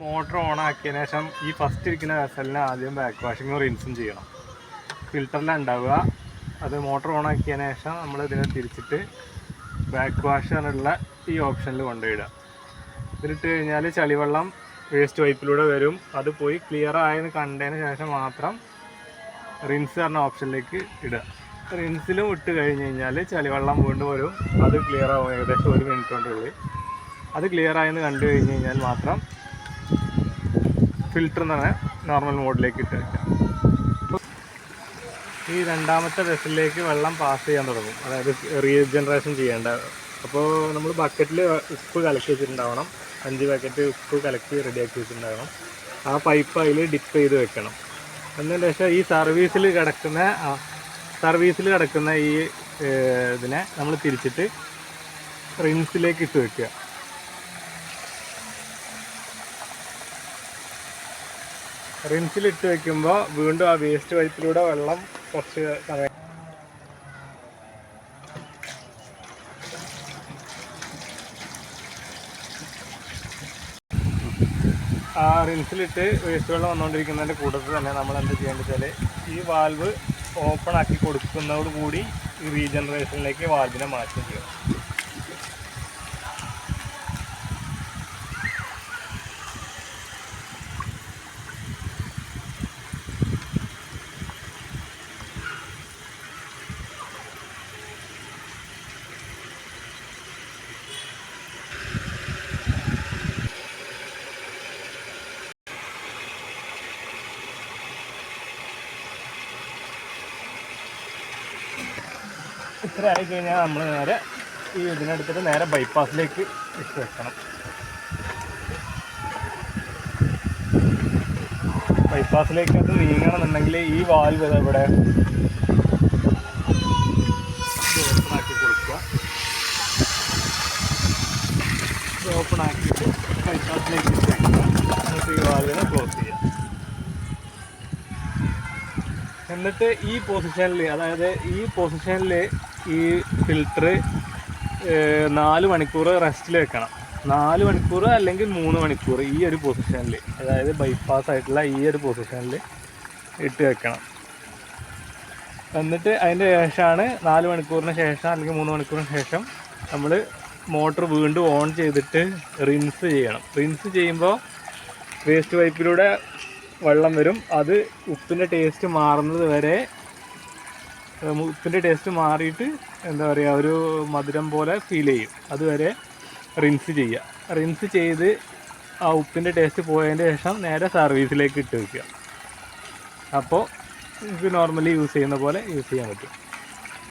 Motor on ആക്കിയതിനു ശേഷം ഈ first ഇരിക്കുന്ന വെസലിനെ ആദ്യം ബാക്ക് വാഷിങ്ങും റിൻസും ചെയ്യണം. ഫിൽറ്ററിലാണ് ഉണ്ടാവുക. അത് മോട്ടർ ഓൺ ആക്കിയതിനു ശേഷം നമ്മൾ ഇതിനെ തിരിച്ചിട്ട് ബാക്ക് വാഷ് എന്നുള്ള ഈ ഓപ്ഷനിൽ കൊണ്ടുപോയിടുക. ഇതിലിട്ട് കഴിഞ്ഞാൽ ചളിവെള്ളം വേസ്റ്റ് പൈപ്പിലൂടെ വരും. അത് പോയി ക്ലിയർ ആയെന്ന് കണ്ടതിന് ശേഷം മാത്രം റിൻസ് പറഞ്ഞ ഓപ്ഷനിലേക്ക് ഇടുക. റിൻസിലും ഇട്ട് കഴിഞ്ഞ് കഴിഞ്ഞാൽ ചളിവെള്ളം വീണ്ടും വരും. അത് ക്ലിയർ ആവും ഏകദേശം 1 മിനിറ്റ് കൊണ്ടുള്ളിൽ. അത് ക്ലിയർ ആയെന്ന് കണ്ടു കഴിഞ്ഞ് കഴിഞ്ഞാൽ മാത്രം ഫിൽറ്റർ എന്ന് പറഞ്ഞാൽ നോർമൽ മോഡിലേക്ക് ഇട്ട് വയ്ക്കാം. ഈ രണ്ടാമത്തെ വെസലിലേക്ക് വെള്ളം പാസ് ചെയ്യാൻ തുടങ്ങും, അതായത് റീജനറേഷൻ ചെയ്യേണ്ട. അപ്പോൾ നമ്മൾ ബക്കറ്റിൽ ഉപ്പ് കലക്കി വെച്ചിട്ടുണ്ടാവണം. 5 പാക്കറ്റ് ഉപ്പ് കലക്കി റെഡിയാക്കി വെച്ചിട്ടുണ്ടാവണം. ആ പൈപ്പ് അതിൽ ഡിപ്പ് ചെയ്ത് വെക്കണം. എന്നതിന് ശേഷം ഈ സർവീസിൽ കിടക്കുന്ന ഈ ഇതിനെ നമ്മൾ തിരിച്ചിട്ട് റിൻസിലേക്ക് ഇട്ട് വെക്കുക. റിൻസിലിട്ട് വെക്കുമ്പോൾ വീണ്ടും ആ വേസ്റ്റ് പൈപ്പിലൂടെ വെള്ളം കുറച്ച് സമയം ആ റിൻസിലിട്ട് വേസ്റ്റ് വെള്ളം വന്നുകൊണ്ടിരിക്കുന്നതിൻ്റെ കൂട്ടത്തിൽ തന്നെ നമ്മൾ എന്ത് ചെയ്യേണ്ടത് വെച്ചാൽ ഈ വാൽവ് ഓപ്പൺ ആക്കി കൊടുക്കുന്നതോടുകൂടി ഈ റീജനറേഷനിലേക്ക് വാൽവിനെ മാറ്റം ചെയ്യണം. ഇത്ര ആയി കഴിഞ്ഞാൽ നമ്മൾ നേരെ ഈ ഇതിനെടുത്തിട്ട് നേരെ ബൈപ്പാസിലേക്ക് ഇട്ട് വെക്കണം. ബൈപ്പാസിലേക്ക് അത് നീങ്ങണമെന്നുണ്ടെങ്കിൽ ഈ വാൽവ് ഇവിടെ ഓപ്പൺ ആക്കി കൊടുക്കുക. ഇത് ഓപ്പൺ ആക്കിയിട്ട് ബൈപ്പാസിലേക്ക് ഇട്ട് വയ്ക്കുക. എന്നിട്ട് ഈ വാൽവിനെ ക്ലോസ് ചെയ്യുക. എന്നിട്ട് ഈ പൊസിഷനിൽ ഈ ഫിൽറ്റർ 4 മണിക്കൂർ റെസ്റ്റിൽ വെക്കണം. 4 മണിക്കൂർ അല്ലെങ്കിൽ 3 മണിക്കൂർ ഈ ഒരു പൊസിഷനിൽ, അതായത് ബൈപ്പാസ് ആയിട്ടുള്ള ഈ ഒരു പൊസിഷനിൽ ഇട്ട് വെക്കണം. എന്നിട്ട് അതിൻ്റെ ശേഷമാണ് 4 മണിക്കൂറിന് ശേഷം അല്ലെങ്കിൽ 3 മണിക്കൂറിന് ശേഷം നമ്മൾ മോട്ടർ വീണ്ടും ഓൺ ചെയ്തിട്ട് റിൻസ് ചെയ്യണം. റിൻസ് ചെയ്യുമ്പോൾ വേസ്റ്റ് പൈപ്പിലൂടെ വെള്ളം വരും. അത് ഉപ്പിൻ്റെ ടേസ്റ്റ് മാറുന്നത് വരെ, ഉപ്പിൻ്റെ ടേസ്റ്റ് മാറിയിട്ട് എന്താ പറയുക, ഒരു മധുരം പോലെ ഫീൽ ചെയ്യും. അതുവരെ റിൻസ് ചെയ്യുക. റിൻസ് ചെയ്ത് ആ ഉപ്പിൻ്റെ ടേസ്റ്റ് പോയതിൻ്റെ ശേഷം നേരെ സർവീസിലേക്ക് ഇട്ട് വയ്ക്കുക. അപ്പോൾ ഇത് നോർമലി യൂസ് ചെയ്യുന്ന പോലെ യൂസ് ചെയ്യാൻ പറ്റും.